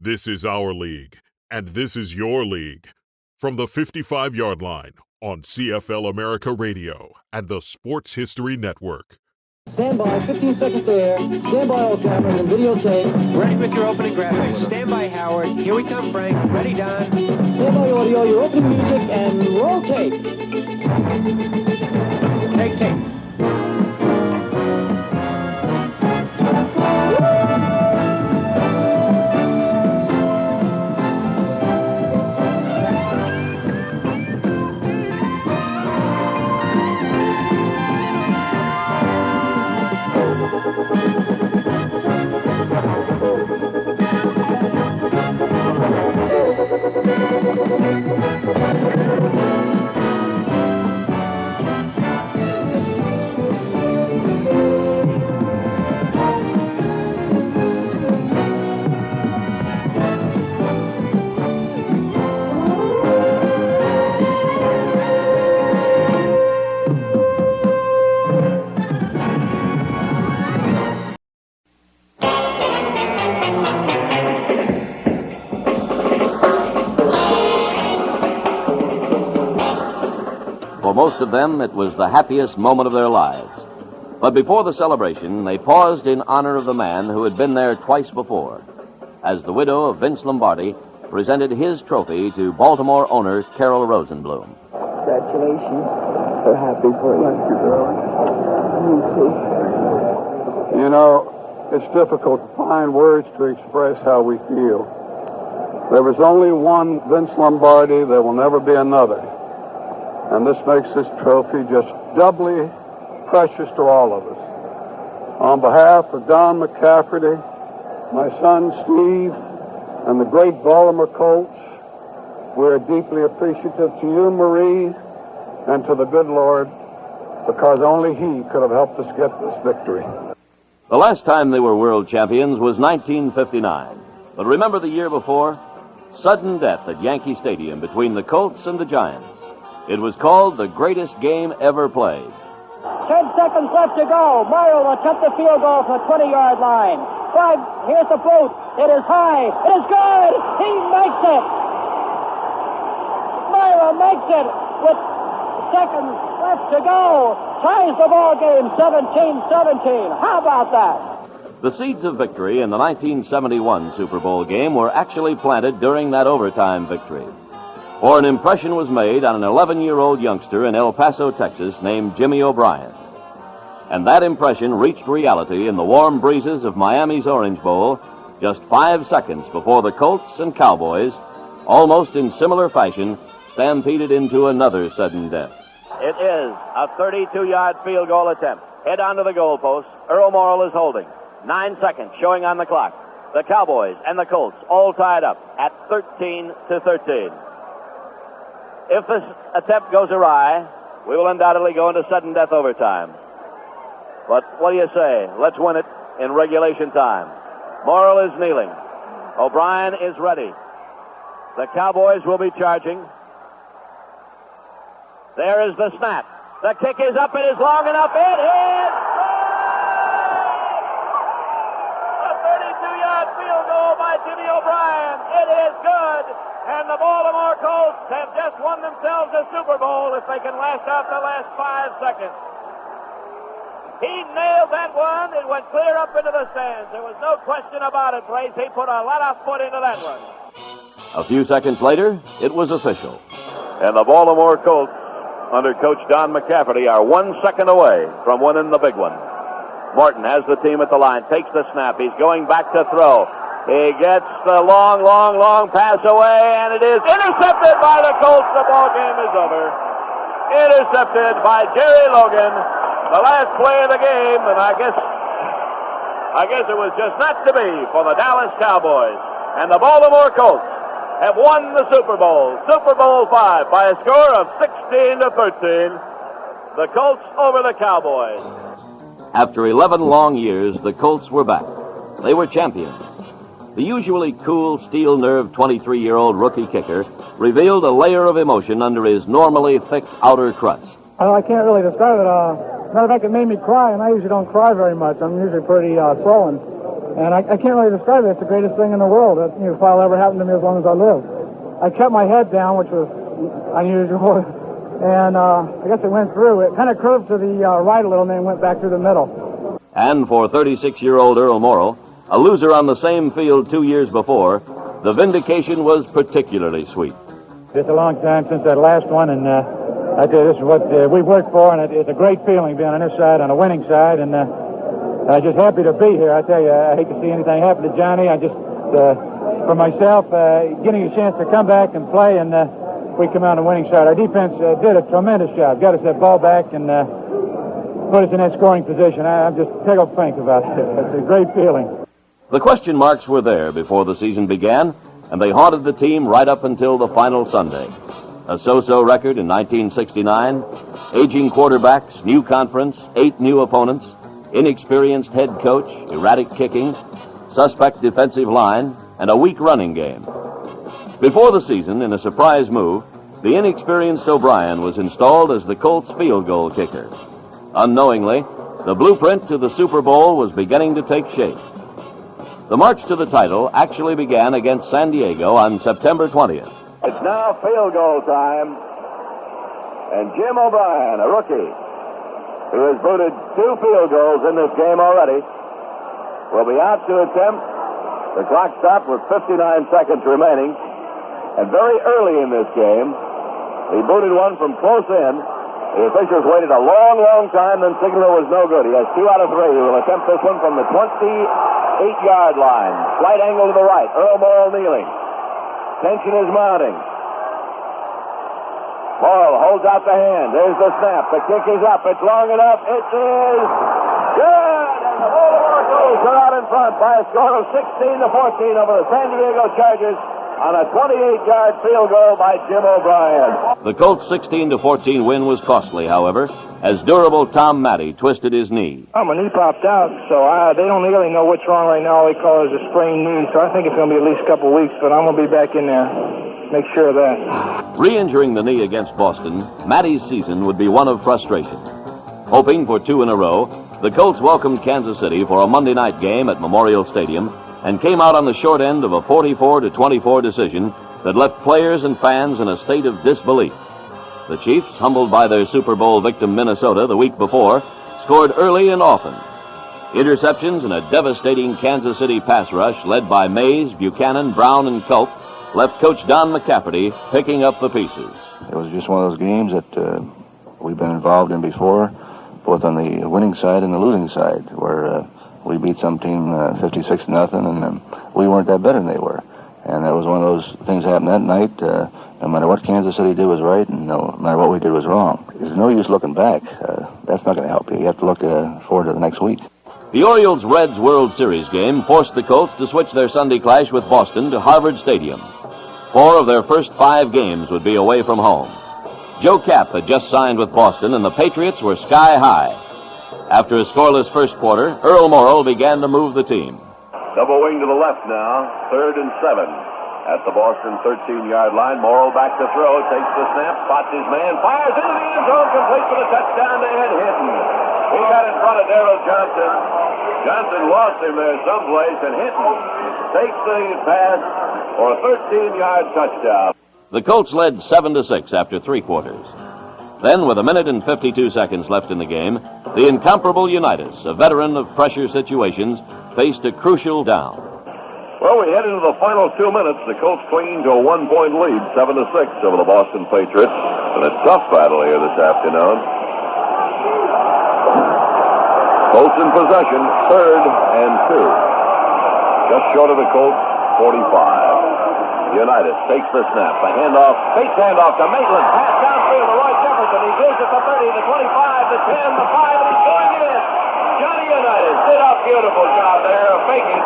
This is our league, and this is your league. From the 55-yard line on CFL America Radio and the Sports History Network. Stand by, 15 seconds to air. Stand by, all cameras and videotape. Ready with your opening graphics. Stand by, Howard. Here we come, Frank. Ready, Don. Stand by, audio, your opening music, and roll tape. Take tape. For most of them, it was the happiest moment of their lives. But before the celebration, they paused in honor of the man who had been there twice before, as the widow of Vince Lombardi presented his trophy to Baltimore owner Carol Rosenblum. Congratulations. So happy for you. Thank you, darling. Me too. You know, it's difficult to find words to express how we feel. There was only one Vince Lombardi. There will never be another. And this makes this trophy just doubly precious to all of us. On behalf of Don McCafferty, my son Steve, and the great Baltimore Colts, we're deeply appreciative to you, Marie, and to the good Lord, because only He could have helped us get this victory. The last time they were world champions was 1959. But remember the year before? Sudden death at Yankee Stadium between the Colts and the Giants. It was called the greatest game ever played. 10 seconds left to go. Mario will attempt the field goal from the 20-yard line. Here's the boot. It is high. It is good. He makes it. Mario makes it with seconds left to go. Ties the ball game 17-17. How about that? The seeds of victory in the 1971 Super Bowl game were actually planted during that overtime victory. For an impression was made on an 11-year-old youngster in El Paso, Texas, named Jimmy O'Brien. And that impression reached reality in the warm breezes of Miami's Orange Bowl just 5 seconds before the Colts and Cowboys, almost in similar fashion, stampeded into another sudden death. It is a 32-yard field goal attempt. Head onto the goalpost. Earl Morrall is holding. 9 seconds showing on the clock. The Cowboys and the Colts all tied up at 13-13. If this attempt goes awry, we will undoubtedly go into sudden death overtime. But what do you say? Let's win it in regulation time. Morrall is kneeling. O'Brien is ready. The Cowboys will be charging. There is the snap. The kick is up. It is long enough. It is a 32-yard field goal by Jimmy O'Brien. It is good. And the Baltimore Colts have just won themselves a Super Bowl if they can last out the last 5 seconds. He nailed that one. It went clear up into the stands. There was no question about it, Blaze. He put a lot of foot into that one. A few seconds later, it was official. And the Baltimore Colts, under Coach Don McCafferty, are 1 second away from winning the big one. Morton has the team at the line, takes the snap. He's going back to throw. He gets the long pass away, and it is intercepted by the Colts. The ball game is over. Intercepted by Jerry Logan, the last play of the game, and I guess it was just not to be for the Dallas Cowboys. And the Baltimore Colts have won the Super Bowl, Super Bowl V, by a score of 16-13. The Colts over the Cowboys. After 11 long years, the Colts were back. They were champions. The usually cool, steel-nerved 23-year-old rookie kicker revealed a layer of emotion under his normally thick outer crust. I can't really describe it. Matter of fact, it made me cry, and I usually don't cry very much. I'm usually pretty sullen. And I can't really describe it. It's the greatest thing in the world. That probably ever happened to me as long as I live. I kept my head down, which was unusual. And I guess it went through. It kind of curved to the right a little and then went back through the middle. And for 36-year-old Earl Morrill, a loser on the same field 2 years before, the vindication was particularly sweet. It's a long time since that last one, and I tell you, this is what we've worked for, and it's a great feeling being on this side, on the winning side, and I'm just happy to be here. I tell you, I hate to see anything happen to Johnny. I just, for myself, getting a chance to come back and play, and we come out on the winning side. Our defense did a tremendous job. Got us that ball back and put us in that scoring position. I'm just tickled pink about it. It's a great feeling. The question marks were there before the season began, and they haunted the team right up until the final Sunday. A so-so record in 1969, aging quarterbacks, new conference, 8 new opponents, inexperienced head coach, erratic kicking, suspect defensive line, and a weak running game. Before the season, in a surprise move, the inexperienced O'Brien was installed as the Colts field goal kicker. Unknowingly, the blueprint to the Super Bowl was beginning to take shape. The march to the title actually began against San Diego on September 20th. It's now field goal time. And Jim O'Brien, a rookie, who has booted 2 field goals in this game already, will be out to attempt. The clock stopped with 59 seconds remaining. And very early in this game, he booted one from close in. The officials waited a long, long time, then signaled it was no good. He has 2 out of 3. He will attempt this one from the 28-yard line. Slight angle to the right. Earl Morrill kneeling. Tension is mounting. Morrill holds out the hand. There's the snap. The kick is up. It's long enough. It is good. And the Baltimore Colts are out in front by a score of 16-14 over the San Diego Chargers on a 28-yard field goal by Jim O'Brien. The Colts' 16-14 win was costly, however, as durable Tom Matty twisted his knee. My knee popped out, so they don't really know what's wrong right now. All they call it is a sprained knee, so I think it's going to be at least a couple weeks, but I'm going to be back in there. Make sure of that. Re-injuring the knee against Boston, Matty's season would be one of frustration. Hoping for 2 in a row, the Colts welcomed Kansas City for a Monday night game at Memorial Stadium and came out on the short end of a 44-24 decision that left players and fans in a state of disbelief. The Chiefs, humbled by their Super Bowl victim Minnesota the week before, scored early and often. Interceptions and a devastating Kansas City pass rush led by Mays, Buchanan, Brown, and Culp left Coach Don McCafferty picking up the pieces. It was just one of those games that we've been involved in before, both on the winning side and the losing side, where we beat some team 56-0, and we weren't that better than they were. And that was one of those things that happened that night. No matter what Kansas City did was right, and no matter what we did was wrong. There's no use looking back. That's not going to help you. You have to look forward to the next week. The Orioles-Reds World Series game forced the Colts to switch their Sunday clash with Boston to Harvard Stadium. 4 of their first 5 games would be away from home. Joe Kapp had just signed with Boston, and the Patriots were sky high. After a scoreless first quarter, Earl Morrill began to move the team. Double wing to the left now. 3rd and 7 at the Boston 13-yard line. Morrill back to throw. Takes the snap. Spots his man. Fires into the end zone. Complete for the touchdown to Ed Hinton. He got in front of Darrell Johnson. Johnson lost him there someplace, and Hinton takes the pass for a 13-yard touchdown. The Colts led 7-6 after 3 quarters. Then, with 1 minute and 52 seconds left in the game, the incomparable Unitas, a veteran of pressure situations, faced a crucial down. Well, we head into the final 2 minutes. The Colts clinging to a 1-point lead, 7-6 over the Boston Patriots. And a tough battle here this afternoon. Colts in possession, 3rd and 2. Just short of the Colts, 45. Unitas takes the snap. The handoff, fake handoff to Maitland. Pass downfield to Roy Jefferson. He goes at the 30, the 25, the 10, the 5, and he's going in. Johnny Unitas did a beautiful job there of faking.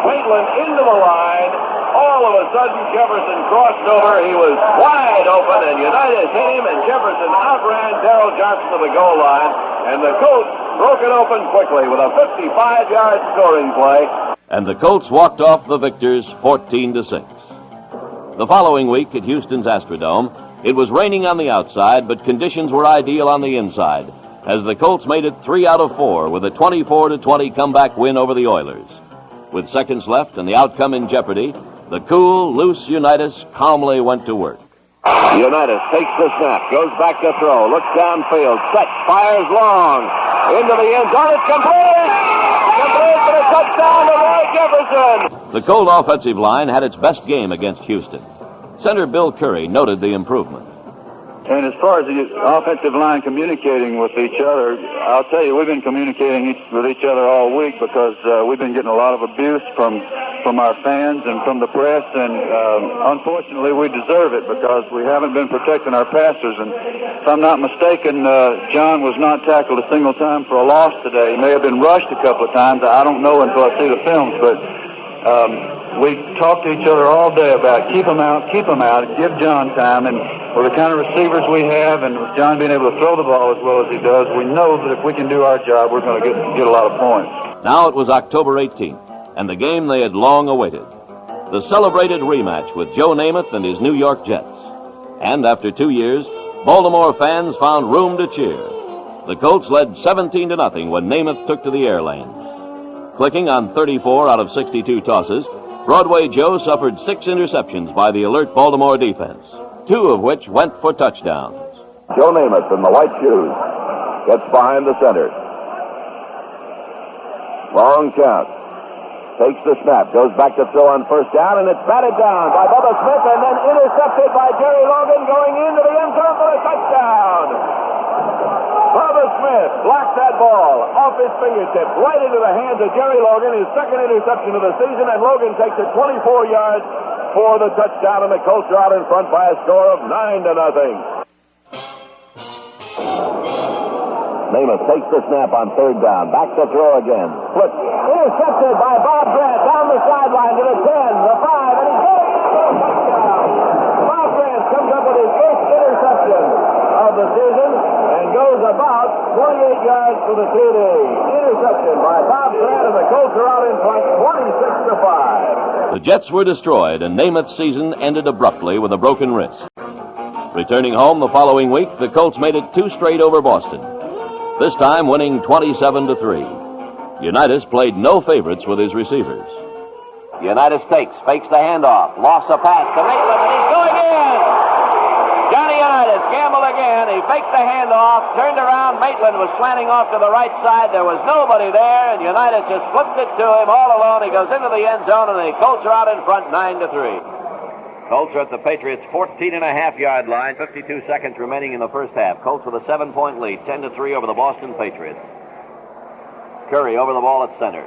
Maitland into the line. All of a sudden, Jefferson crossed over. He was wide open, and Unitas hit him, and Jefferson outran Darrell Johnson to the goal line. And the Colts broke it open quickly with a 55-yard scoring play. And the Colts walked off the victors 14-6. The following week at Houston's Astrodome, it was raining on the outside, but conditions were ideal on the inside, as the Colts made it 3 out of 4 with a 24-20 comeback win over the Oilers. With seconds left and the outcome in jeopardy, the cool, loose Unitas calmly went to work. Unitas takes the snap, goes back to throw, looks downfield, set, fires long, into the end zone. It's complete! Complete for a touchdown to Roy Jefferson! The Colt offensive line had its best game against Houston. Center Bill Curry noted the improvement. And as far as the offensive line communicating with each other, I'll tell you, we've been communicating with each other all week because we've been getting a lot of abuse from our fans and from the press, and unfortunately we deserve it because we haven't been protecting our passers. And if I'm not mistaken, John was not tackled a single time for a loss today. He may have been rushed a couple of times. I don't know until I see the films, but we talked to each other all day about keep him out, give John time, and with the kind of receivers we have, and with John being able to throw the ball as well as he does, we know that if we can do our job, we're going to get a lot of points. Now it was October 18th, and the game they had long awaited. The celebrated rematch with Joe Namath and his New York Jets. And after 2 years, Baltimore fans found room to cheer. The Colts led 17-0 when Namath took to the air lanes. Clicking on 34 out of 62 tosses, Broadway Joe suffered 6 interceptions by the alert Baltimore defense, 2 of which went for touchdowns. Joe Namath in the white shoes gets behind the center. Long count. Takes the snap, goes back to throw on first down, and it's batted down by Bubba Smith and then intercepted by Jerry Logan going into the end zone for a touchdown. Bubba Smith blocked that ball off his fingertips right into the hands of Jerry Logan, his second interception of the season, and Logan takes it 24 yards for the touchdown, and the Colts are out in front by a score of 9-0. Namath takes the snap on third down, back to throw again. Flip. Intercepted by Bob Grant down the sideline to the 10, the 5, and he's going for a touchdown. Bob Grant comes up with his first interception of the season and goes about 28 yards for the TD. Interception by Bob Grant, and the Colts are out in front 26-5. The Jets were destroyed, and Namath's season ended abruptly with a broken wrist. Returning home the following week, the Colts made it 2 straight over Boston, this time winning 27-3. Unitas played no favorites with his receivers. Unitas fakes the handoff, lost a pass to Maitland, and he's going in! Johnny Unitas gambled again. He faked the handoff, turned around. Maitland was slanting off to the right side. There was nobody there, and Unitas just flipped it to him all alone. He goes into the end zone, and the Colts are out in front 9-3. Colts are at the Patriots' 14.5-yard line. 52 seconds remaining in the first half. Colts with a 7-point lead, 10-3 over the Boston Patriots. Curry over the ball at center.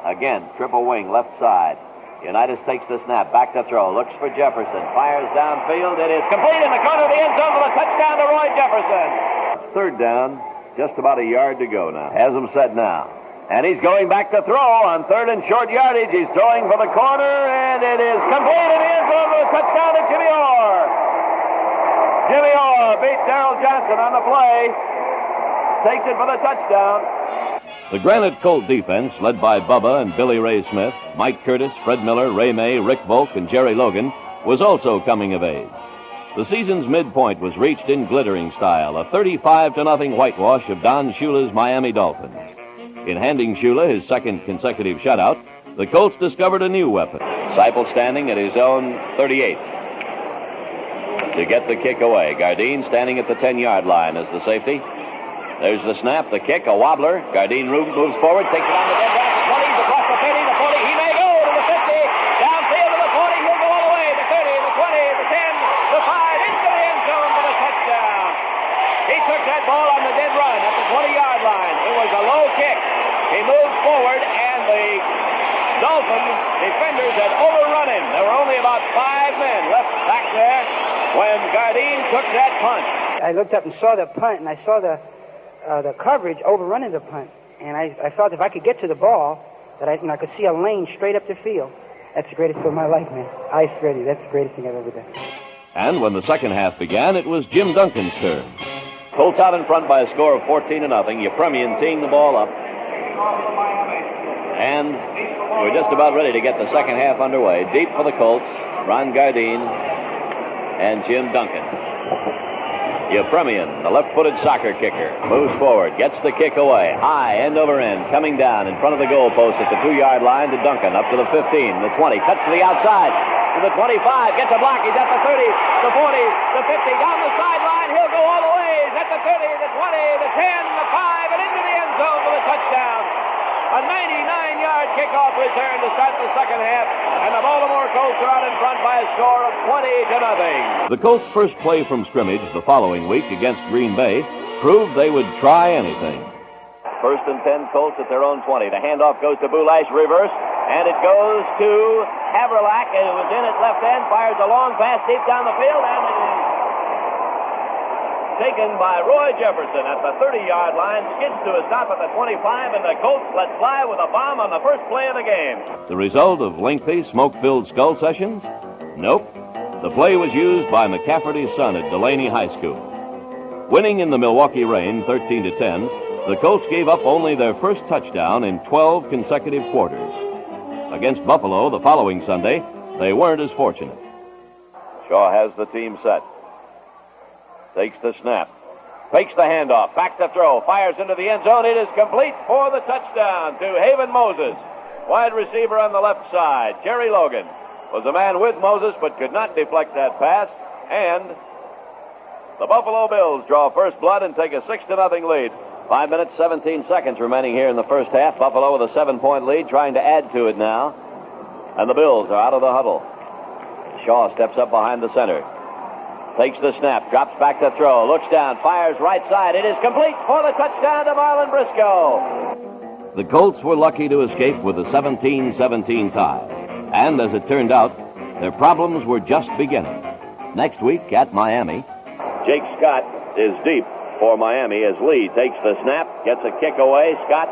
Again, triple wing, left side. Unitas takes the snap, back to throw, looks for Jefferson, fires downfield. It is complete in the corner of the end zone for the touchdown to Roy Jefferson. Third down, just about a yard to go now. Has him set now. And he's going back to throw on third and short yardage. He's throwing for the corner, and it is complete in the end zone for the touchdown to Jimmy Orr. Jimmy Orr beat Darrell Johnson on the play. Takes it for the touchdown. The Granite Colt defense, led by Bubba and Billy Ray Smith, Mike Curtis, Fred Miller, Ray May, Rick Volk, and Jerry Logan, was also coming of age. The season's midpoint was reached in glittering style, a 35-0 whitewash of Don Shula's Miami Dolphins. In handing Shula his second consecutive shutout, the Colts discovered a new weapon. Seipel standing at his own 38 to get the kick away. Gardine standing at the 10-yard line as the safety. There's the snap, the kick, a wobbler. Gardine moves forward, takes it on the dead run at the 20s, across the 30, the 40. He may go to the 50, downfield to the 40. He'll go all the way. The 30, the 20, the 10, the 5, into the end zone for the touchdown. He took that ball on the dead run at the 20-yard line. It was a low kick. He moved forward, and the Dolphins defenders had overrun him. There were only about 5 men left back there when Gardine took that punt. I looked up and saw the punt, and I saw the coverage overrunning the punt. And I felt if I could get to the ball, that I could see a lane straight up the field. That's the greatest thing of my life, man. Ice ready. That's the greatest thing I've ever done. And when the second half began, it was Jim Duncan's turn. Colts out in front by a score of 14-0. Yepremian teeing the ball up. And we're just about ready to get the second half underway. Deep for the Colts, Ron Gardine and Jim Duncan. Ephraimian, the left-footed soccer kicker, moves forward, gets the kick away, high, end over end, coming down in front of the goalpost at the 2-yard line to Duncan, up to the 15, the 20, cuts to the outside, to the 25, gets a block, he's at the 30, the 40, the 50, down the sideline, he'll go all the way, he's at the 30, the 20, the 10, the 5, and into the end zone for the touchdown. A 99-yard kickoff return to start the second half, and the Baltimore Colts are out in front by a score of 20-0. The Colts' first play from scrimmage the following week against Green Bay proved they would try anything. First and 10, Colts at their own 20. The handoff goes to Boulash, reverse, and it goes to Haverlack, who was in at left end, fires a long pass deep down the field, and it is taken by Roy Jefferson at the 30-yard line, skids to a stop at the 25, and the Colts let fly with a bomb on the first play of the game. The result of lengthy, smoke-filled skull sessions? Nope. The play was used by McCafferty's son at Delaney High School. Winning in the Milwaukee Rain 13-10, the Colts gave up only their first touchdown in 12 consecutive quarters. Against Buffalo the following Sunday, they weren't as fortunate. Shaw has the team set. Takes the snap. Fakes the handoff. Back to throw. Fires into the end zone. It is complete for the touchdown to Haven Moses. Wide receiver on the left side. Jerry Logan was a man with Moses but could not deflect that pass. And the Buffalo Bills draw first blood and take a 6-0 lead. 5 minutes, 17 seconds remaining here in the first half. Buffalo with a 7-point lead, trying to add to it now. And the Bills are out of the huddle. Shaw steps up behind the center. Takes the snap, drops back to throw, looks down, fires right side. It is complete for the touchdown to Marlon Briscoe. The Colts were lucky to escape with a 17-17 tie. And as it turned out, their problems were just beginning. Next week at Miami, Jake Scott is deep for Miami as Lee takes the snap, gets a kick away. Scott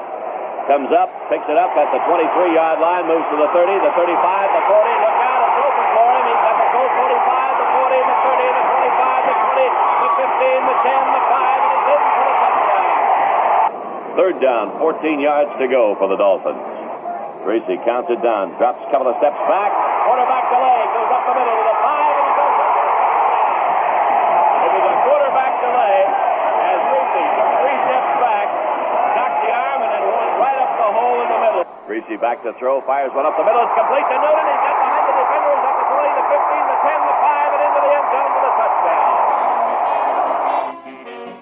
comes up, picks it up at the 23-yard line, moves to the 30, the 35, the 40. Look out, it's open for him. He's got the Colts 45, the 40, the 30, the 25, the 20, the 15, the 10, the 5, and he's in for the touchdown. Third down, 14 yards to go for the Dolphins. Gracie counts it down, drops a couple of steps back, quarterback delay, goes up the middle to the 5, and he goes up. It was a quarterback delay as Gracie took 3 steps back, knocked the arm, and then went right up the hole in the middle. Gracie back to throw, fires one up the middle, it's complete to Newton, he's got behind the defenders at the 20, the 15, the 10, the 5, and into the end zone for the touchdown.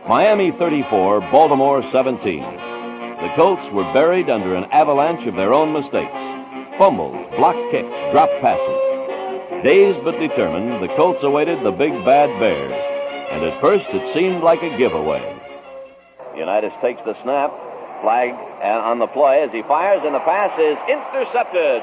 Miami 34, Baltimore 17. The Colts were buried under an avalanche of their own mistakes. Fumbles, blocked kicks, dropped passes. Dazed but determined, the Colts awaited the big bad Bears. And at first it seemed like a giveaway. Unitas takes the snap, flag on the play as he fires, and the pass is intercepted.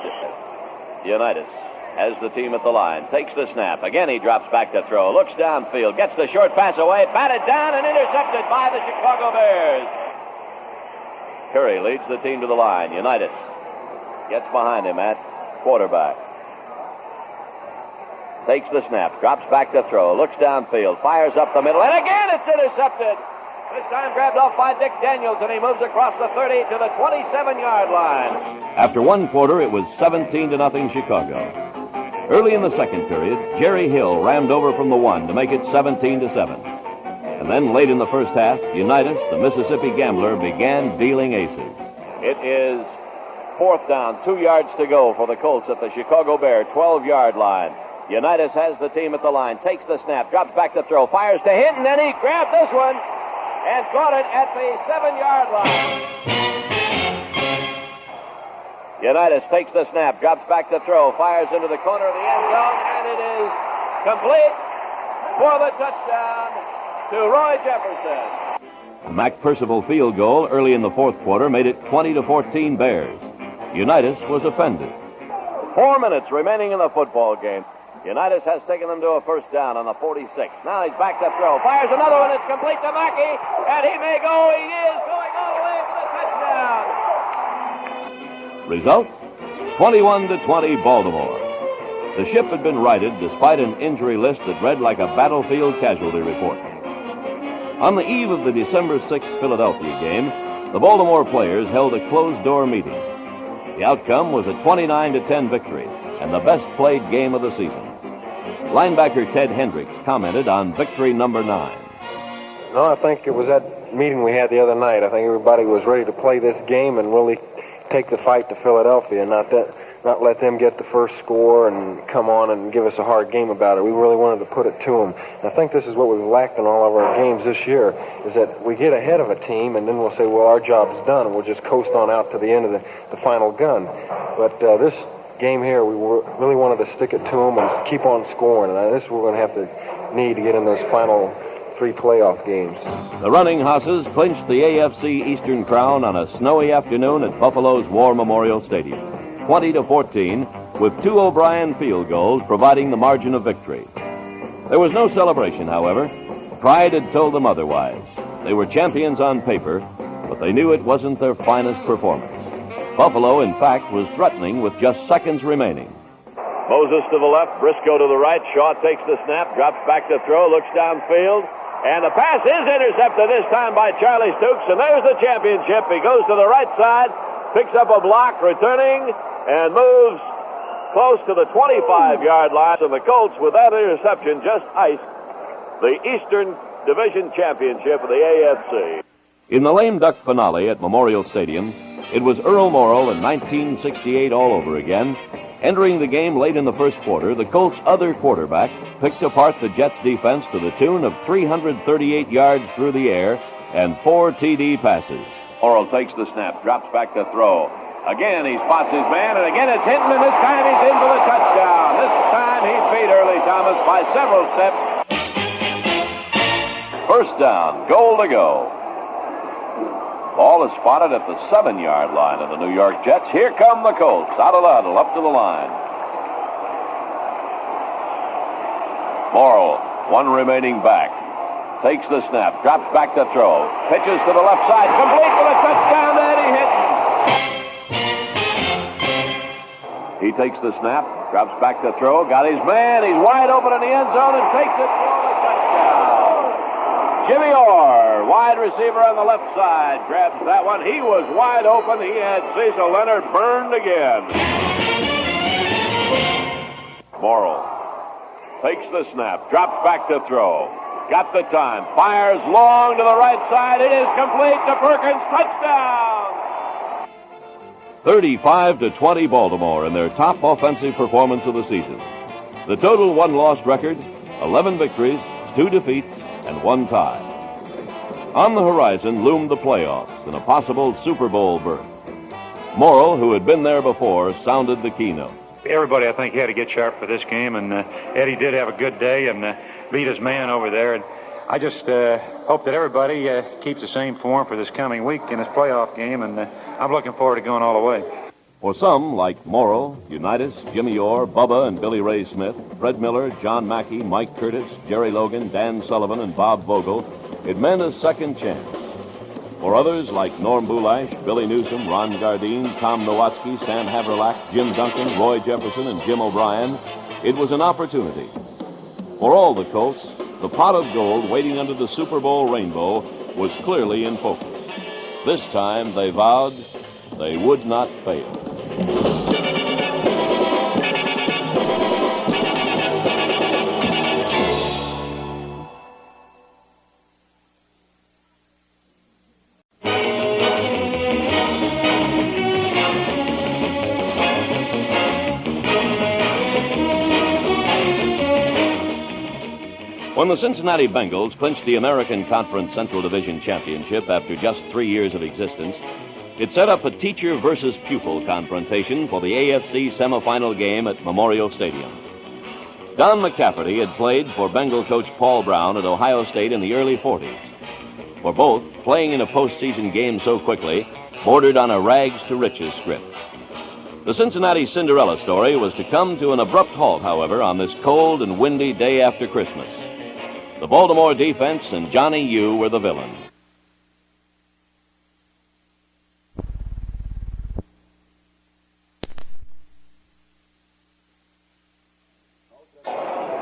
Unitas has the team at the line, takes the snap. Again he drops back to throw, looks downfield, gets the short pass away, batted down and intercepted by the Chicago Bears. Curry leads the team to the line. Unitas gets behind him at quarterback. Takes the snap, drops back to throw, looks downfield, fires up the middle, and again it's intercepted. This time grabbed off by Dick Daniels, and he moves across the 30 to the 27-yard line. After one quarter, it was 17-0 Chicago. Early in the second period, Jerry Hill rammed over from the 1 to make it 17-7. And then late in the first half, Unitas, the Mississippi Gambler, began dealing aces. It is fourth down, 2 yards to go for the Colts at the Chicago Bear 12-yard line. Unitas has the team at the line, takes the snap, drops back to throw, fires to Hinton, and he grabbed this one and caught it at the 7-yard line. Unitas takes the snap, drops back to throw, fires into the corner of the end zone, and it is complete for the touchdown to Roy Jefferson. A Mac Percival field goal early in the fourth quarter made it 20-14 Bears. Unitas was offended. 4 minutes remaining in the football game. Unitas has taken them to a first down on the 46. Now he's back to throw. Fires another one. It's complete to Mackey. And he may go. He is going all the way for the touchdown. Result? 21-20 Baltimore. The ship had been righted despite an injury list that read like a battlefield casualty report. On the eve of the December 6th Philadelphia game, the Baltimore players held a closed-door meeting. The outcome was a 29-10 victory and the best-played game of the season. Linebacker Ted Hendricks commented on victory number 9. No, I think it was that meeting we had the other night. I think everybody was ready to play this game and really take the fight to Philadelphia, not let them get the first score and come on and give us a hard game about it. We really wanted to put it to them. And I think this is what we've lacked in all of our games this year, is that we get ahead of a team and then we'll say, well, our job's done, and we'll just coast on out to the end of the final gun. But this game here, we really wanted to stick it to them and keep on scoring. And this we're going to have to need to get in those final 3 playoff games. The Running Hosses clinched the AFC Eastern Crown on a snowy afternoon at Buffalo's War Memorial Stadium, 20-14, with 2 O'Brien field goals providing the margin of victory. There was no celebration, however. Pride had told them otherwise. They were champions on paper, but they knew it wasn't their finest performance. Buffalo, in fact, was threatening with just seconds remaining. Moses to the left, Briscoe to the right. Shaw takes the snap, drops back to throw, looks downfield. And the pass is intercepted this time by Charlie Stooks, and there's the championship. He goes to the right side, picks up a block, returning, and moves close to the 25-yard line. And the Colts, with that interception, just iced the Eastern Division Championship of the AFC. In the lame duck finale at Memorial Stadium, it was Earl Morrall in 1968 all over again. Entering the game late in the first quarter, the Colts' other quarterback picked apart the Jets' defense to the tune of 338 yards through the air and 4 TD passes. Morrall takes the snap, drops back to throw. Again, he spots his man, and again it's Hinton, and this time he's in for the touchdown. This time he beat Early Thomas by several steps. First down, goal to go. Ball is spotted at the 7-yard line of the New York Jets. Here come the Colts, out of the huddle, up to the line. Morrall, 1 remaining back, takes the snap, drops back to throw, pitches to the left side, complete for the touchdown to Eddie Hinton. He takes the snap, drops back to throw, got his man, he's wide open in the end zone and takes it for the touchdown. Jimmy Orr, wide receiver on the left side, grabs that one. He was wide open. He had Cecil Leonard burned again. Morrall takes the snap, drops back to throw. Got the time, fires long to the right side. It is complete to Perkins. Touchdown! 35-20 Baltimore in their top offensive performance of the season. The total 1 lost record, 11 victories, 2 defeats, and 1 tie. On the horizon loomed the playoffs and a possible Super Bowl berth. Morrall, who had been there before, sounded the keynote. Everybody, I think, had to get sharp for this game, and Eddie did have a good day and beat his man over there. And I just hope that everybody keeps the same form for this coming week in this playoff game, and I'm looking forward to going all the way. For some, like Morrall, Unitas, Jimmy Orr, Bubba and Billy Ray Smith, Fred Miller, John Mackey, Mike Curtis, Jerry Logan, Dan Sullivan, and Bob Vogel, it meant a second chance. For others, like Norm Boulash, Billy Newsom, Ron Gardine, Tom Nowatzki, Sam Haverlack, Jim Duncan, Roy Jefferson, and Jim O'Brien, it was an opportunity. For all the Colts, the pot of gold waiting under the Super Bowl rainbow was clearly in focus. This time, they vowed they would not fail. When the Cincinnati Bengals clinched the American Conference Central Division Championship after just 3 years of existence, it set up a teacher versus pupil confrontation for the AFC semifinal game at Memorial Stadium. Don McCafferty had played for Bengal coach Paul Brown at Ohio State in the early 40s. For both, playing in a postseason game so quickly bordered on a rags-to-riches script. The Cincinnati Cinderella story was to come to an abrupt halt, however, on this cold and windy day after Christmas. The Baltimore defense and Johnny U were the villains.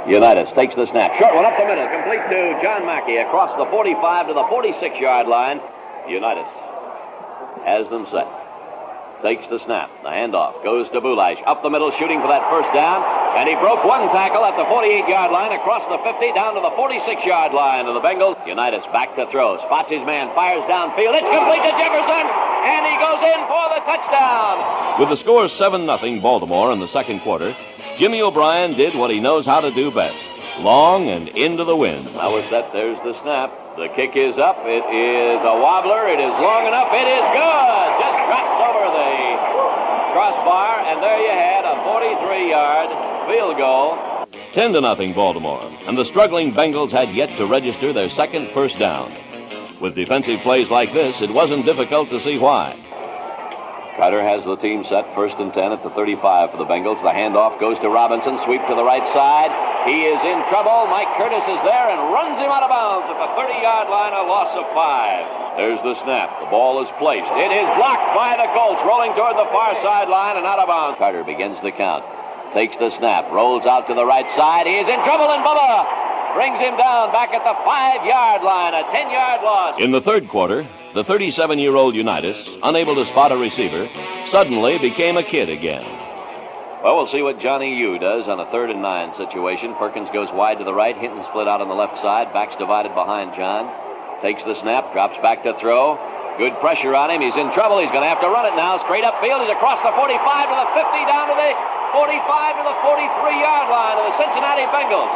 Unitas takes the snap. Short one up the middle. Complete to John Mackey across the 45 to the 46-yard line. Unitas has them set. takes the snap. The handoff goes to Bulash. Up the middle, shooting for that first down. And he broke one tackle at the 48-yard line, across the 50, down to the 46-yard line of the Bengals. Unitas back to throw. Spots his man, fires downfield. It's complete to Jefferson, and he goes in for the touchdown. With the score 7-0 Baltimore in the second quarter, Jimmy O'Brien did what he knows how to do best. Long and into the wind. Now we're set. There's the snap. The kick is up. It is a wobbler. It is long enough. It is good. Just drops over the crossbar, and there you had a 43-yard field goal. 10-0 Baltimore, and the struggling Bengals had yet to register their second first down. With defensive plays like this, it wasn't difficult to see why. Carter has the team set 1st and 10 at the 35 for the Bengals. The handoff goes to Robinson. Sweep to the right side. He is in trouble. Mike Curtis is there and runs him out of bounds at the 30-yard line, a loss of 5. There's the snap. The ball is placed. It is blocked by the Colts, rolling toward the far sideline and out of bounds. Carter begins the count. Takes the snap. Rolls out to the right side. He is in trouble, and Bubba brings him down back at the 5-yard line, a 10-yard loss. In the third quarter, the 37-year-old Unitas, unable to spot a receiver, suddenly became a kid again. Well, we'll see what Johnny U does on a 3rd and 9 situation. Perkins goes wide to the right. Hinton split out on the left side. Backs divided behind John. Takes the snap, drops back to throw. Good pressure on him. He's in trouble. He's going to have to run it now. Straight upfield. He's across the 45 to the 50, down to the 45 to the 43-yard line of the Cincinnati Bengals.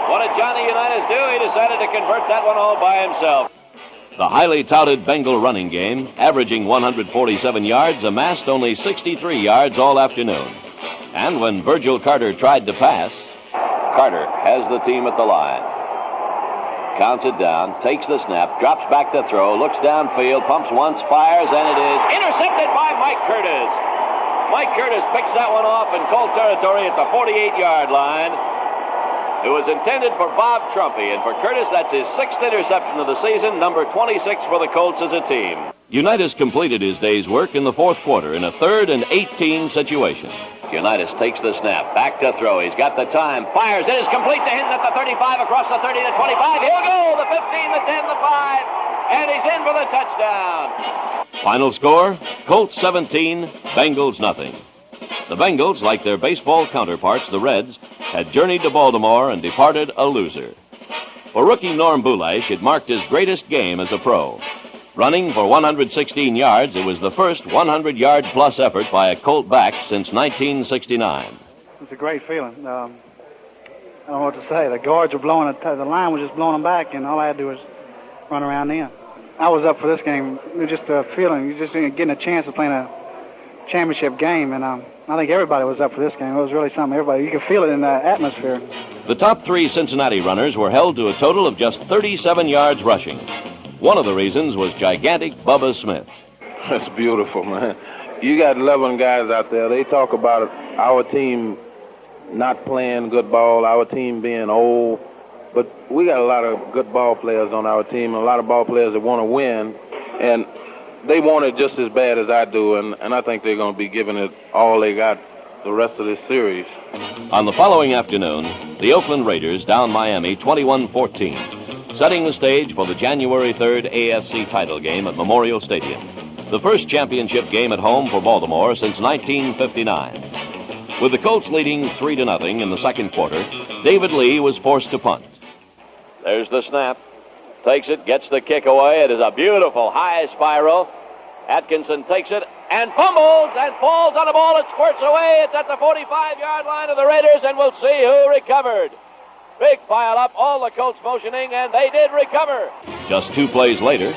What did Johnny Unitas do? He decided to convert that one all by himself. The highly touted Bengal running game, averaging 147 yards, amassed only 63 yards all afternoon. And when Virgil Carter tried to pass, Carter has the team at the line. Counts it down, takes the snap, drops back to throw, looks downfield, pumps once, fires, and it is intercepted by Mike Curtis. Mike Curtis picks that one off in Colt territory at the 48-yard line. It was intended for Bob Trumpy, and for Curtis, that's his 6th interception of the season, number 26 for the Colts as a team. Unitas completed his day's work in the fourth quarter in a 3rd and 18 situation. Unitas takes the snap, back to throw. He's got the time, fires. It is complete to Hinton at the 35, across the 30 to 25. He'll go, the 15, the 10, the 5, and he's in for the touchdown. Final score, Colts 17, Bengals nothing. The Bengals, like their baseball counterparts, the Reds, had journeyed to Baltimore and departed a loser. For rookie Norm Bulash, it marked his greatest game as a pro. Running for 116 yards, it was the first 100-yard-plus effort by a Colt back since 1969. It's a great feeling. I don't know what to say. The guards were blowing it. The line was just blowing them back, and all I had to do was run around in. I was up for this game. It was just a feeling. You're just getting a chance of playing a championship game, and I think everybody was up for this game. It was really something. Everybody, you could feel it in the atmosphere. The top 3 Cincinnati runners were held to a total of just 37 yards rushing. One of the reasons was gigantic Bubba Smith. That's beautiful, man. You got 11 guys out there. They talk about our team not playing good ball, our team being old, but we got a lot of good ball players on our team, and a lot of ball players that want to win, and they want it just as bad as I do, and I think they're going to be giving it all they got the rest of this series. On the following afternoon, the Oakland Raiders down Miami 21-14, setting the stage for the January 3rd AFC title game at Memorial Stadium, the first championship game at home for Baltimore since 1959. With the Colts leading 3-0 in the second quarter, David Lee was forced to punt. There's the snap. Takes it, gets the kick away. It is a beautiful high spiral. Atkinson takes it and fumbles and falls on the ball. It squirts away. It's at the 45-yard line of the Raiders, and we'll see who recovered. Big pile up, all the Colts motioning, and they did recover. Just 2 plays later,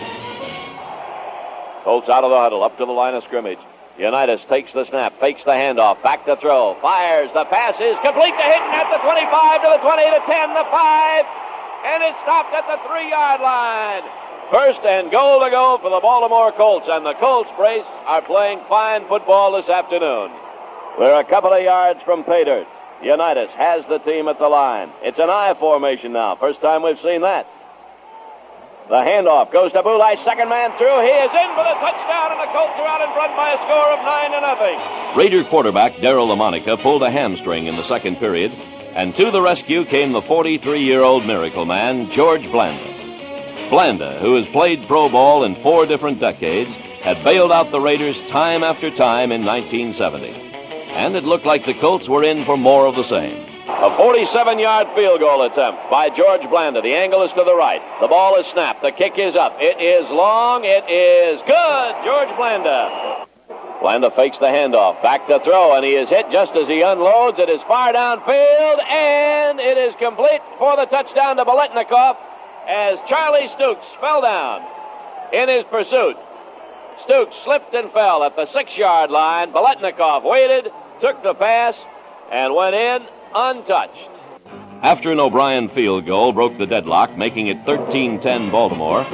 Colts out of the huddle, up to the line of scrimmage. Unitas takes the snap, fakes the handoff, back to throw, fires. The pass is complete to Hinton at the 25, to the 20, to 10, the 5, and it stopped at the 3-yard line. First and goal to go for the Baltimore Colts, and the Colts brace are playing fine football this afternoon. We're a couple of yards from pay dirt. Unitas has the team at the line. It's an I formation now. First time we've seen that. The handoff goes to Bulash, second man through. He is in for the touchdown, and the Colts are out in front by a score of 9-0. Raider quarterback Darryl LaMonica pulled a hamstring in the second period, and to the rescue came the 43-year-old miracle man, George Blanda. Blanda, who has played pro ball in 4 different decades, had bailed out the Raiders time after time in 1970. And it looked like the Colts were in for more of the same. A 47-yard field goal attempt by George Blanda. The angle is to the right. The ball is snapped. The kick is up. It is long. It is good. George Blanda. Blanda fakes the handoff. Back to throw, and he is hit just as he unloads. It is far downfield, and it is complete for the touchdown to Biletnikoff as Charlie Stukes fell down in his pursuit. Stukes slipped and fell at the 6-yard line. Biletnikoff waited, took the pass, and went in untouched. After an O'Brien field goal broke the deadlock, making it 13-10 Baltimore,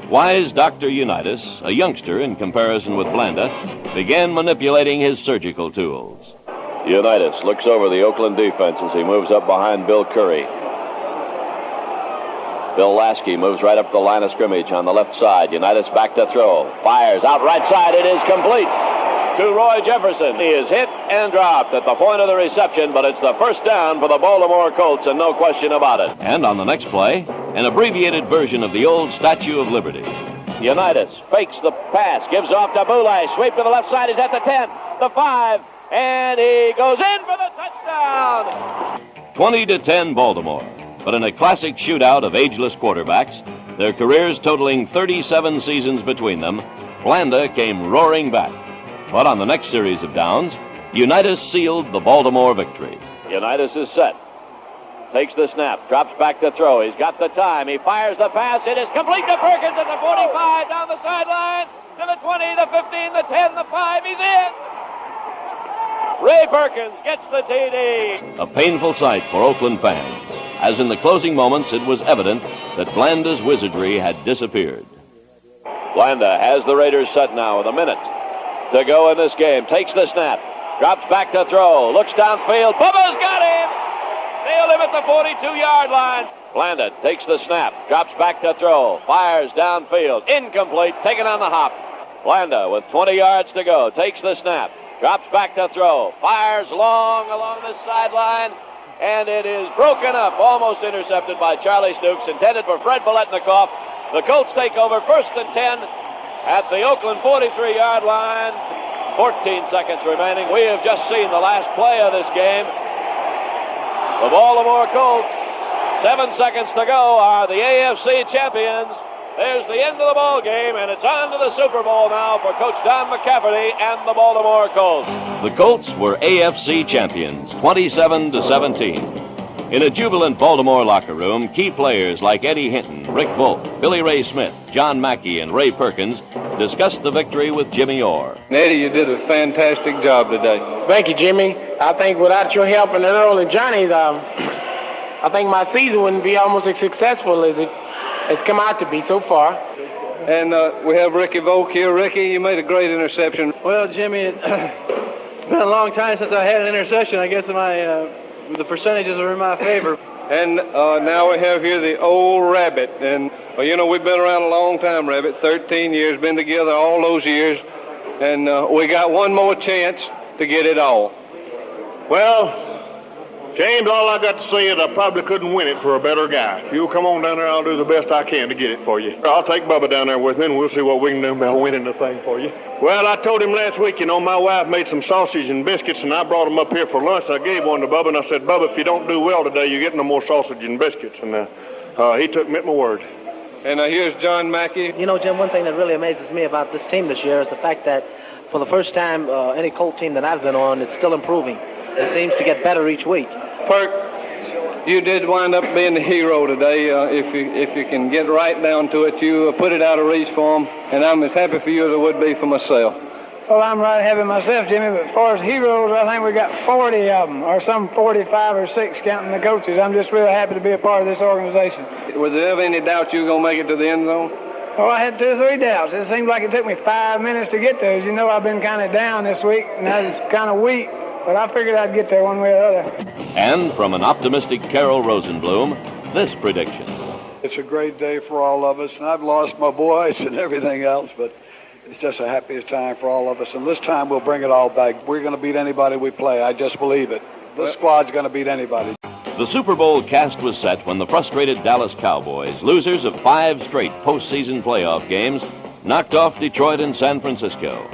wise Dr. Unitas, a youngster in comparison with Blanda, began manipulating his surgical tools. Unitas looks over the Oakland defense as he moves up behind Bill Curry. Bill Lasky moves right up the line of scrimmage on the left side. Unitas back to throw. Fires out right side. It is complete to Roy Jefferson. He is hit and dropped at the point of the reception, but it's the first down for the Baltimore Colts, and no question about it. And on the next play, an abbreviated version of the old Statue of Liberty. Unitas fakes the pass, gives off to Boulay. Sweep to the left side. He's at the 10, the 5, and he goes in for the touchdown. 20-10 Baltimore. But in a classic shootout of ageless quarterbacks, their careers totaling 37 seasons between them, Blanda came roaring back. But on the next series of downs, Unitas sealed the Baltimore victory. Unitas is set. Takes the snap, drops back to throw. He's got the time. He fires the pass. It is complete to Perkins at the 45, down the sideline, to the 20, the 15, the 10, the 5. He's in. Ray Perkins gets the TD. A painful sight for Oakland fans, as in the closing moments it was evident that Blanda's wizardry had disappeared. Blanda has the Raiders set now with a minute to go in this game. Takes the snap, drops back to throw, looks downfield. Bubba's got him! Nailed him at the 42-yard line. Blanda takes the snap, drops back to throw, fires downfield, incomplete, taken on the hop. Blanda with 20 yards to go, takes the snap, drops back to throw, fires long along the sideline, and it is broken up, almost intercepted by Charlie Stukes, intended for Fred Biletnikoff. The Colts take over 1st and 10 at the Oakland 43-yard line. 14 seconds remaining. We have just seen the last play of this game. The Baltimore Colts, 7 seconds to go, are the AFC champions. There's the end of the ball game, and it's on to the Super Bowl now for Coach Don McCafferty and the Baltimore Colts. The Colts were AFC champions, 27-17. In a jubilant Baltimore locker room, key players like Eddie Hinton, Rick Volk, Billy Ray Smith, John Mackey, and Ray Perkins discussed the victory with Jimmy Orr. Eddie, you did a fantastic job today. Thank you, Jimmy. I think without your help and Earl and Johnny's, I think my season wouldn't be almost as successful as it's come out to be so far. And we have Ricky Volk here. Ricky, you made a great interception. Well, Jimmy, it's been a long time since I had an interception. I guess the percentages are in my favor. And now we have here the old Rabbit. And, well, you know, we've been around a long time, Rabbit, 13 years, been together all those years. And we got one more chance to get it all. Well, James, all I got to say is I probably couldn't win it for a better guy. If you'll come on down there, I'll do the best I can to get it for you. I'll take Bubba down there with me, and we'll see what we can do about winning the thing for you. Well, I told him last week, you know, my wife made some sausage and biscuits, and I brought them up here for lunch. I gave one to Bubba, and I said, Bubba, if you don't do well today, you get no more sausage and biscuits. And he took me at my word. And here's John Mackey. You know, Jim, one thing that really amazes me about this team this year is the fact that for the first time, any Colt team that I've been on, it's still improving. It seems to get better each week. Perk, you did wind up being the hero today. If you can get right down to it, you put it out of reach for them, and I'm as happy for you as I would be for myself. Well, I'm right happy myself, Jimmy, but as far as heroes, I think we got 40 of them, or some 45 or 6 counting the coaches. I'm just really happy to be a part of this organization. Was there ever any doubt you were going to make it to the end zone? Oh, I had 2 or 3 doubts. It seemed like it took me 5 minutes to get there. As you know, I've been kind of down this week, and I was kind of weak. But I figured I'd get there one way or the other. And from an optimistic Carol Rosenblum, this prediction. It's a great day for all of us, and I've lost my boys and everything else, but it's just the happiest time for all of us. And this time we'll bring it all back. We're going to beat anybody we play. I just believe it. This squad's going to beat anybody. The Super Bowl cast was set when the frustrated Dallas Cowboys, losers of 5 straight postseason playoff games, knocked off Detroit and San Francisco.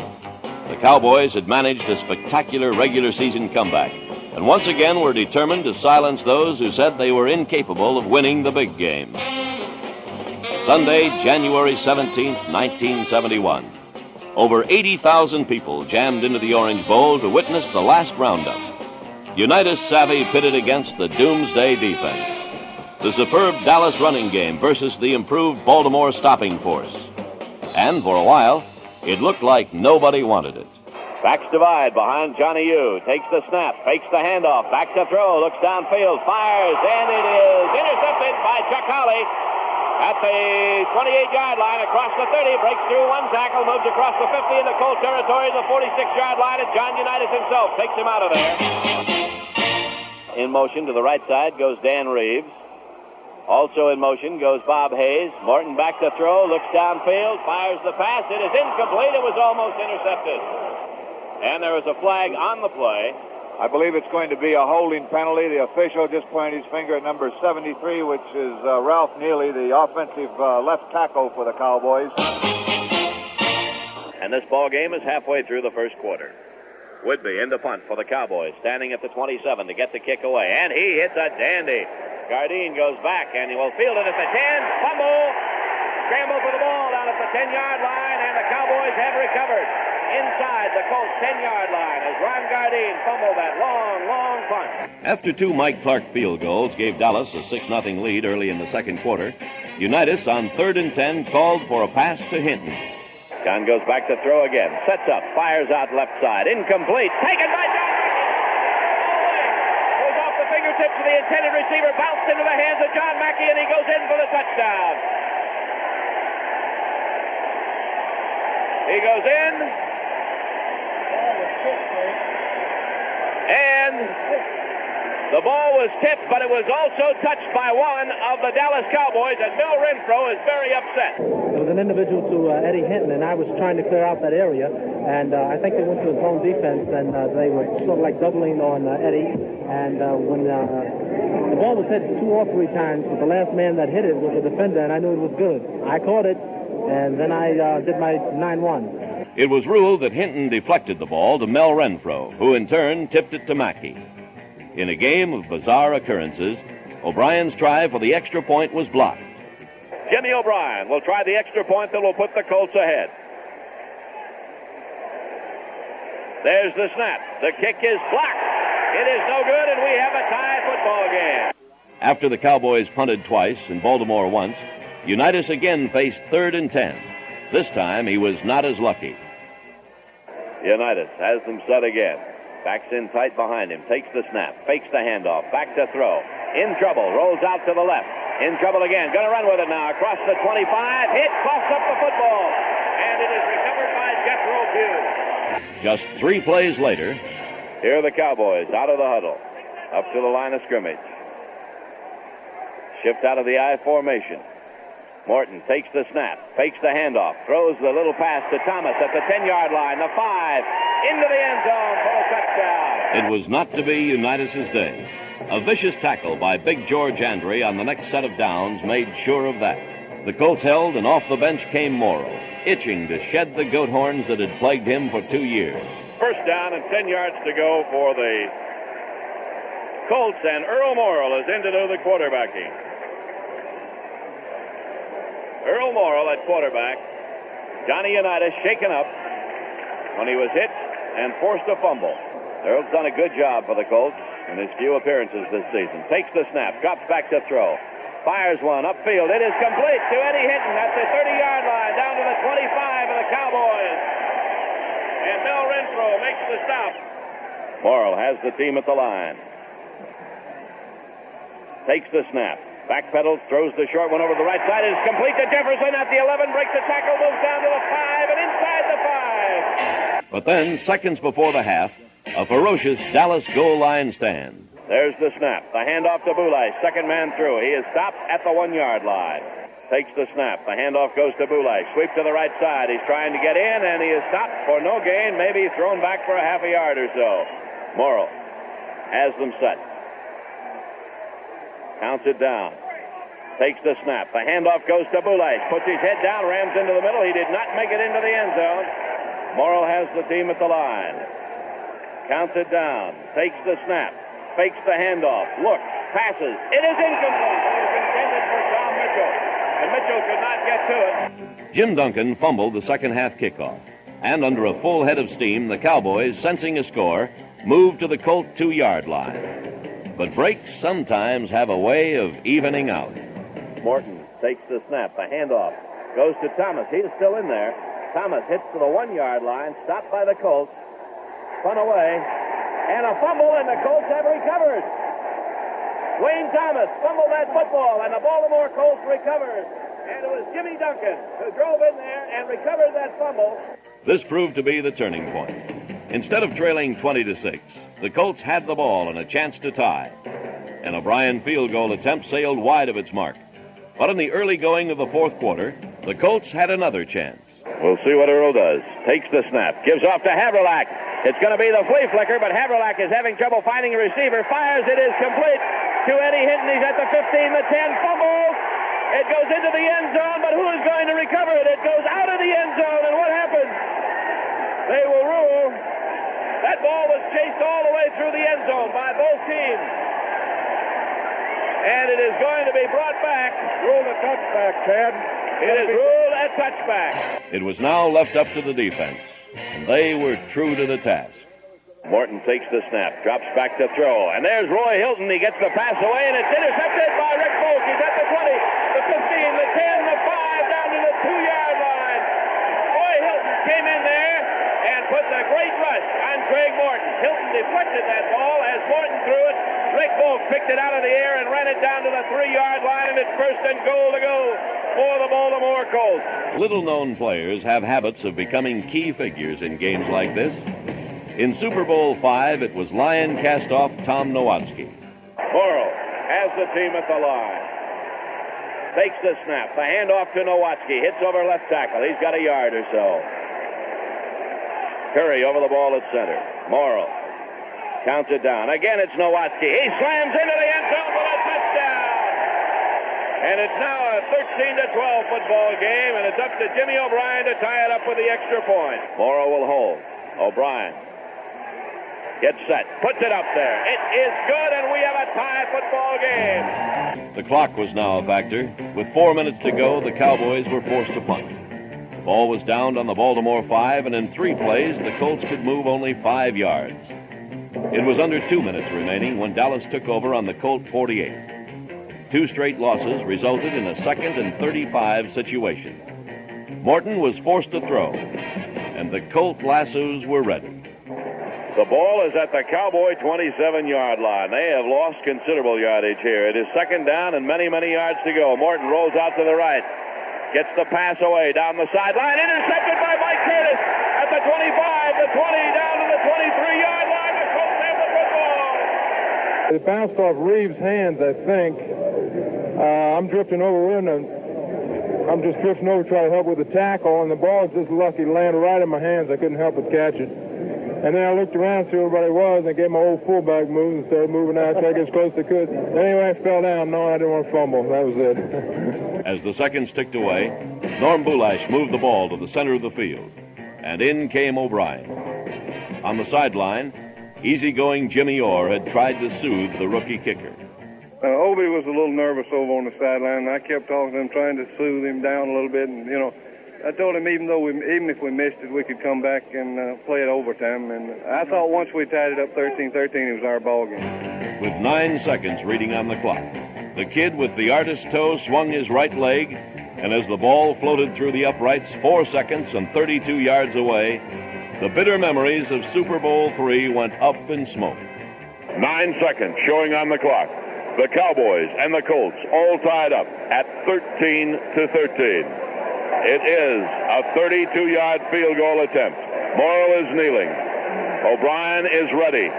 The Cowboys had managed a spectacular regular season comeback, and once again were determined to silence those who said they were incapable of winning the big game. Sunday, January 17th, 1971. Over 80,000 people jammed into the Orange Bowl to witness the last roundup. Unitas savvy pitted against the doomsday defense. The superb Dallas running game versus the improved Baltimore stopping force. And for a while, it looked like nobody wanted it. Backs divide behind Johnny U. Takes the snap, fakes the handoff, back to throw, looks downfield, fires, and it is intercepted by Chuck Howley at the 28-yard line across the 30, breaks through one tackle, moves across the 50 into Colt territory to the 46-yard line, and John Unitas himself takes him out of there. In motion to the right side goes Dan Reeves. Also in motion goes Bob Hayes. Morton back to throw, looks downfield, fires the pass. It is incomplete. It was almost intercepted. And there is a flag on the play. I believe it's going to be a holding penalty. The official just pointed his finger at number 73, which is Ralph Neely, the offensive left tackle for the Cowboys. And this ball game is halfway through the first quarter. Whitby in the punt for the Cowboys, standing at the 27 to get the kick away. And he hits a dandy. Gardine goes back, and he will field it at the 10. Fumble. Scramble for the ball down at the 10-yard line, and the Cowboys have recovered inside the Colts 10-yard line as Ron Gardine fumbled that long punt. After two Mike Clark field goals gave Dallas a 6-0 lead early in the second quarter, Unitas on 3rd and 10 called for a pass to Hinton. John goes back to throw again. Sets up, fires out left side. Incomplete. Taken by John Mackey. Goes off the fingertips of the intended receiver. Bounced into the hands of John Mackey, and he goes in for the touchdown. He goes in. And the ball was tipped, but it was also touched by one of the Dallas Cowboys, and Bill Renfro is very upset. It was an individual to Eddie Hinton, and I was trying to clear out that area, and I think they went to a zone defense, and they were sort of like doubling on Eddie, and when the ball was hit 2 or 3 times, but the last man that hit it was a defender, and I knew it was good. I caught it, and then I did my 9-1. It was ruled that Hinton deflected the ball to Mel Renfro, who in turn tipped it to Mackey. In a game of bizarre occurrences, O'Brien's try for the extra point was blocked. Jimmy O'Brien will try the extra point that will put the Colts ahead. There's the snap. The kick is blocked. It is no good, and we have a tie football game. After the Cowboys punted twice and Baltimore once, Unitas again faced 3rd and 10. This time he was not as lucky. Unitas has them set again. Backs in tight behind him, takes the snap, fakes the handoff, back to throw. In trouble, rolls out to the left. In trouble again, gonna run with it now, across the 25, hit, coughs up the football, and it is recovered by Jethro Pugh. Just 3 plays later, here are the Cowboys out of the huddle, up to the line of scrimmage. Shift out of the I formation. Morton takes the snap, fakes the handoff, throws the little pass to Thomas at the 10-yard line, the 5, into the end zone for a touchdown. It was not to be Unitas' day. A vicious tackle by Big George Andre on the next set of downs made sure of that. The Colts held, and off the bench came Morrill, itching to shed the goat horns that had plagued him for 2 years. First down and 10 yards to go for the Colts, and Earl Morrill is in to do the quarterbacking. Earl Morrill at quarterback. Johnny Unitas shaken up when he was hit and forced a fumble. Earl's done a good job for the Colts in his few appearances this season. Takes the snap, drops back to throw. Fires one upfield. It is complete to Eddie Hinton at the 30-yard line, down to the 25 of the Cowboys. And Bill Renfro makes the stop. Morrill has the team at the line. Takes the snap. Backpedals, throws the short one over the right side. It is complete to Jefferson at the 11. Breaks the tackle, moves down to the 5, and inside the 5. But then, seconds before the half, a ferocious Dallas goal line stand. There's the snap. The handoff to Boulay. Second man through. He is stopped at the 1-yard line. Takes the snap. The handoff goes to Boulay. Sweep to the right side. He's trying to get in, and he is stopped for no gain. Maybe thrown back for a half a yard or so. Morrill has them set. Counts it down. takes the snap. The handoff goes to Boulash. Puts his head down, rams into the middle. He did not make it into the end zone. Morrill has the team at the line. Counts it down. Takes the snap. Fakes the handoff. Looks. Passes. It is incomplete. It was intended for Tom Mitchell. And Mitchell could not get to it. Jim Duncan fumbled the second half kickoff. And under a full head of steam, the Cowboys, sensing a score, moved to the Colt 2-yard line. But breaks sometimes have a way of evening out. Morton takes the snap. The handoff goes to Thomas. He is still in there. Thomas hits to the 1-yard line, stopped by the Colts, spun away, and a fumble, and the Colts have recovered. Wayne Thomas fumbled that football, and the Baltimore Colts recovered. And it was Jimmy Duncan who drove in there and recovered that fumble. This proved to be the turning point. Instead of trailing 20-6, the Colts had the ball and a chance to tie. An O'Brien field goal attempt sailed wide of its mark. But in the early going of the fourth quarter, the Colts had another chance. We'll see what Earl does. Takes the snap. Gives off to Haverlack. It's going to be the flea flicker, but Haverlack is having trouble finding a receiver. Fires. It is complete to Eddie Hinton. He's at the 15, the 10. Fumbles. It goes into the end zone, but who is going to recover it? It goes out of the end zone, and what happens? They will rule that ball was chased all the way through the end zone by both teams. And it is going to be brought back. Ruled a touchback, Ted. It is ruled a touchback. It was now left up to the defense, and they were true to the task. Morton takes the snap, drops back to throw, and there's Roy Hilton. He gets the pass away, and it's intercepted by Rick Folk. He's at the 20, the 15, the 10, the 5, down to the 2-yard line. Roy Hilton came in there and put the great rush on Craig Morton. Hilton deflected that ball as Morton threw it. Rick Folk picked it out of the air and ran it down to the 3-yard line, and it's first and goal to go for the Baltimore Colts. Little-known players have habits of becoming key figures in games like this. In Super Bowl V, it was Lion cast-off Tom Nowatzki. Morrill has the team at the line. Takes the snap. The handoff to Nowatzki. Hits over left tackle. He's got a yard or so. Curry over the ball at center. Morrill counts it down. Again, it's Nowatzki. He slams into the end zone for a touchdown. And it's now a 13-12 football game, and it's up to Jimmy O'Brien to tie it up with the extra point. Morrill will hold. O'Brien gets set, puts it up there. It is good, and we have a tie football game. The clock was now a factor. With 4 minutes to go, the Cowboys were forced to punt. The ball was downed on the Baltimore 5, and in 3 plays, the Colts could move only 5 yards. It was under 2 minutes remaining when Dallas took over on the Colt 48. 2 straight losses resulted in a 2nd and 35 situation. Morton was forced to throw, and the Colt lassos were ready. The ball is at the Cowboy 27-yard line. They have lost considerable yardage here. It is 2nd down and many, many yards to go. Morton rolls out to the right. Gets the pass away down the sideline. Intercepted by Mike Curtis at the 25, the 20, down to the 23-yard line. The Colts have the football. It bounced off Reeves' hands, I think. I'm drifting over in, and I'm just drifting over to try to help with the tackle, and the ball just lucky landed right in my hands. I couldn't help but catch it. And then I looked around to see where everybody was, and I gave my old fullback moves and started moving out, trying to get as close as I could. Anyway, I fell down. No, I didn't want to fumble. That was it. As the seconds ticked away, Norm Boulash moved the ball to the center of the field, and in came O'Brien. On the sideline, easygoing Jimmy Orr had tried to soothe the rookie kicker. Obi was a little nervous over on the sideline, and I kept talking to him, trying to soothe him down a little bit, and, I told him even if we missed it, we could come back and play it overtime. And I thought once we tied it up 13-13, it was our ball game. With 9 seconds reading on the clock, the kid with the artist's toe swung his right leg, and as the ball floated through the uprights 4 seconds and 32 yards away, the bitter memories of Super Bowl III went up in smoke. 9 seconds showing on the clock. The Cowboys and the Colts all tied up at 13-13. It is a 32-yard field goal attempt. Morrill is kneeling. O'Brien is ready.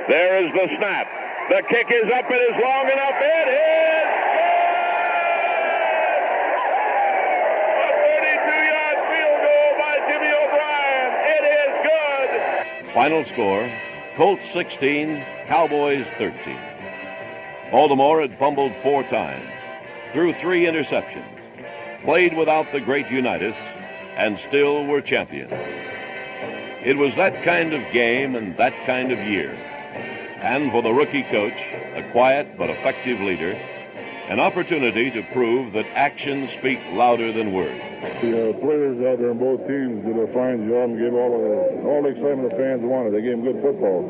There is the snap. The kick is up. It is long enough. It is good! A 32-yard field goal by Jimmy O'Brien. It is good! Final score, Colts 16, Cowboys 13. Baltimore had fumbled 4 times, threw 3 interceptions, played without the great Unitas, and still were champions. It was that kind of game and that kind of year. And for the rookie coach, a quiet but effective leader, an opportunity to prove that actions speak louder than words. The players out there on both teams did a fine job and gave all the excitement the fans wanted. They gave them good football.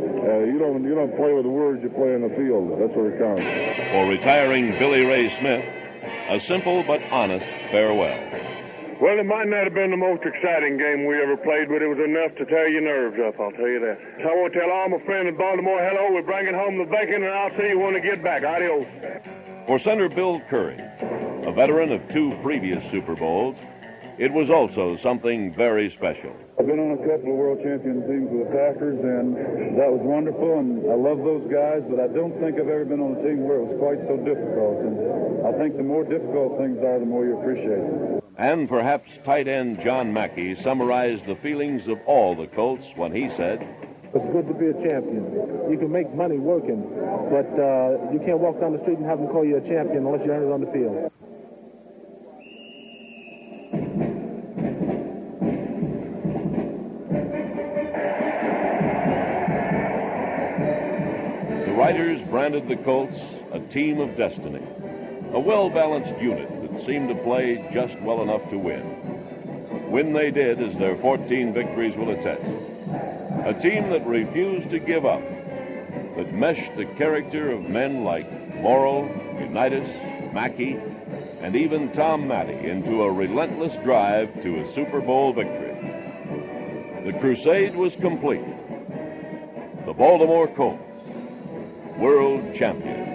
You don't play with the words, you play in the field. That's what it counts. For retiring Billy Ray Smith, a simple but honest farewell. Well, it might not have been the most exciting game we ever played, but it was enough to tear your nerves up, I'll tell you that. I want to tell all my friends in Baltimore, hello, we're bringing home the bacon, and I'll see you when I get back. Adios. For center Bill Curry, a veteran of 2 previous Super Bowls, it was also something very special. I've been on a couple of world champion teams with the Packers, and that was wonderful, and I love those guys, but I don't think I've ever been on a team where it was quite so difficult. And I think the more difficult things are, the more you appreciate them. And perhaps tight end John Mackey summarized the feelings of all the Colts when he said, "It's good to be a champion. You can make money working, but you can't walk down the street and have them call you a champion unless you earn it on the field." The writers branded the Colts a team of destiny, a well-balanced unit that seemed to play just well enough to win. Win they did, as their 14 victories will attest. A team that refused to give up, that meshed the character of men like Morrow, Unitas, Mackey, and even Tom Matty into a relentless drive to a Super Bowl victory. The crusade was complete. The Baltimore Colts, world champions.